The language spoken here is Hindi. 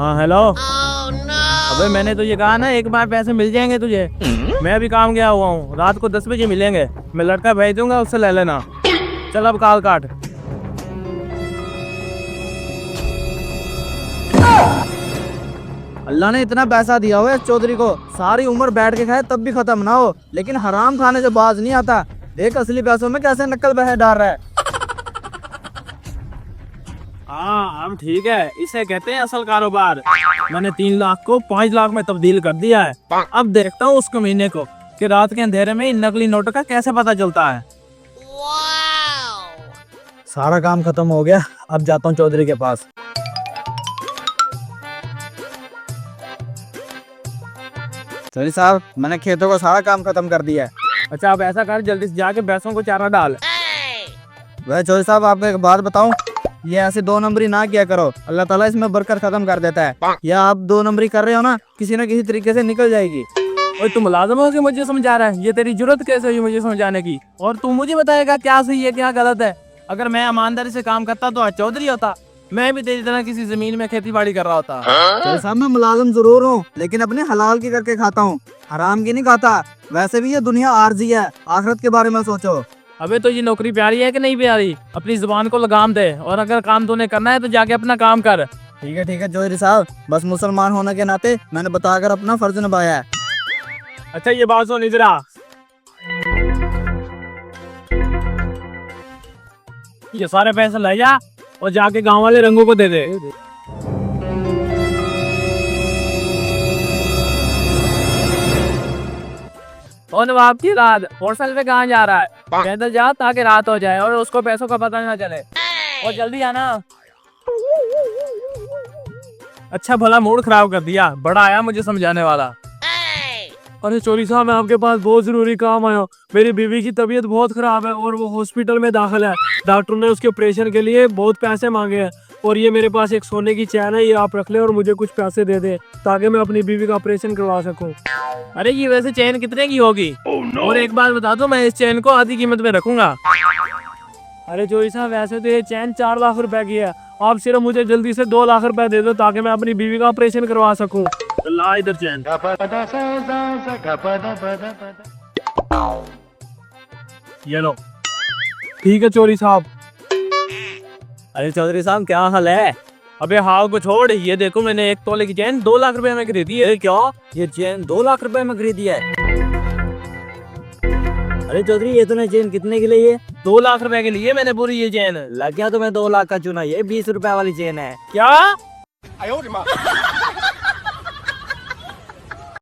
हाँ हेलो। अबे मैंने तो ये कहा ना एक बार पैसे मिल जाएंगे तुझे। मैं अभी काम गया हुआ हूँ, रात को 10 बजे मिलेंगे। मैं लड़का भेज दूंगा, उससे ले लेना। चल अब कॉल काट। अल्लाह ने इतना पैसा दिया हुआ है इस चौधरी को, सारी उम्र बैठ के खाए तब भी खत्म ना हो, लेकिन हराम खाने से बाज नहीं आता। देख असली पैसों में कैसे नकल बह डाल रहा है। हाँ अब ठीक है, इसे कहते हैं असल कारोबार। मैंने 3 लाख को 5 लाख में तब्दील कर दिया है। अब देखता हूँ उस कमीने को कि रात के अंधेरे में इन नकली नोटों का कैसे पता चलता है। सारा काम खत्म हो गया, अब जाता हूँ चौधरी के पास। चौधरी साहब, मैंने खेतों का सारा काम खत्म कर दिया है। अच्छा अब ऐसा कर, जल्दी से जाके भैंसों को चारा डाल। वह चौधरी साहब, आपको एक बात बताऊं, ये ऐसे 2 नंबरी ना किया करो, अल्लाह ताला इसमें बरकत खत्म कर देता है। या आप 2 नंबरी कर रहे हो ना, किसी न किसी तरीके से निकल जाएगी। और तू मुलाजिम हो कि मुझे समझा रहा है? ये तेरी जरूरत कैसे हुई मुझे समझाने की? और तू मुझे बताएगा क्या सही है क्या गलत है? अगर मैं ईमानदारी से काम करता तो आज चौधरी होता। मैं भी तेरी तरह किसी जमीन में खेती बाड़ी कर रहा होता। चौधरी साहब, मैं मुलाजिम जरूर हूँ, लेकिन अपने हलाल की करके खाता हूँ, हराम की नहीं खाता। वैसे भी ये दुनिया आर्जी है, आखिरत के बारे में सोचो। अबे तो ये नौकरी प्यारी है कि नहीं प्यारी? अपनी जुबान को लगाम दे, और अगर काम तूने करना है तो जाके अपना काम कर। ठीक है चौधरी साहब, बस मुसलमान होने के नाते मैंने बताकर अपना फर्ज निभाया है। अच्छा ये बात सुन इधर आ। ये सारे पैसे ले जा और जाके गांव वाले रंगों को दे दे। और नवाब की रात मोटरसाइकिल पे कहाँ जा रहा है? पैदल जा ताकि रात हो जाए और उसको पैसों का पता ना चले। और जल्दी आना। अच्छा भला मूड खराब कर दिया, बड़ा आया मुझे समझाने वाला। अरे चोरी साहब, मैं आपके पास बहुत जरूरी काम आया हूँ। मेरी बीवी की तबीयत बहुत खराब है और वो हॉस्पिटल में दाखिल है। डॉक्टर ने उसके ऑपरेशन के लिए बहुत पैसे मांगे हैं, और ये मेरे पास एक सोने की चैन है, ये आप रख ले और मुझे कुछ पैसे दे दे ताकि मैं अपनी बीवी का ऑपरेशन करवा सकूं। अरे ये वैसे चैन कितने की होगी? और एक बात बता दो, मैं इस चैन को आधी कीमत में रखूंगा। अरे चोरी साहब, वैसे तो ये चैन 4 लाख रुपए की है। आप सिर्फ मुझे जल्दी से 2 लाख रुपए दे दो ताकि मैं अपनी बीवी का ऑपरेशन करवा सकूं। ला इधर चैन। ये लो। ठीक है चोरी साहब। अरे चौधरी साहब क्या हाल है? अबे हाल को छोड़, ये देखो मैंने 1 तोले की चैन 2 लाख रुपए में खरीदी है। क्या ये चेन 2 लाख रुपए में खरीदी है? अरे चौधरी, ये तूने चेन कितने की ली है? 2 लाख रुपए के लिए मैंने पूरी ये चैन। लग गया तुम्हें 2 लाख का चूना, ये 20 रुपए वाली चेन है। क्या?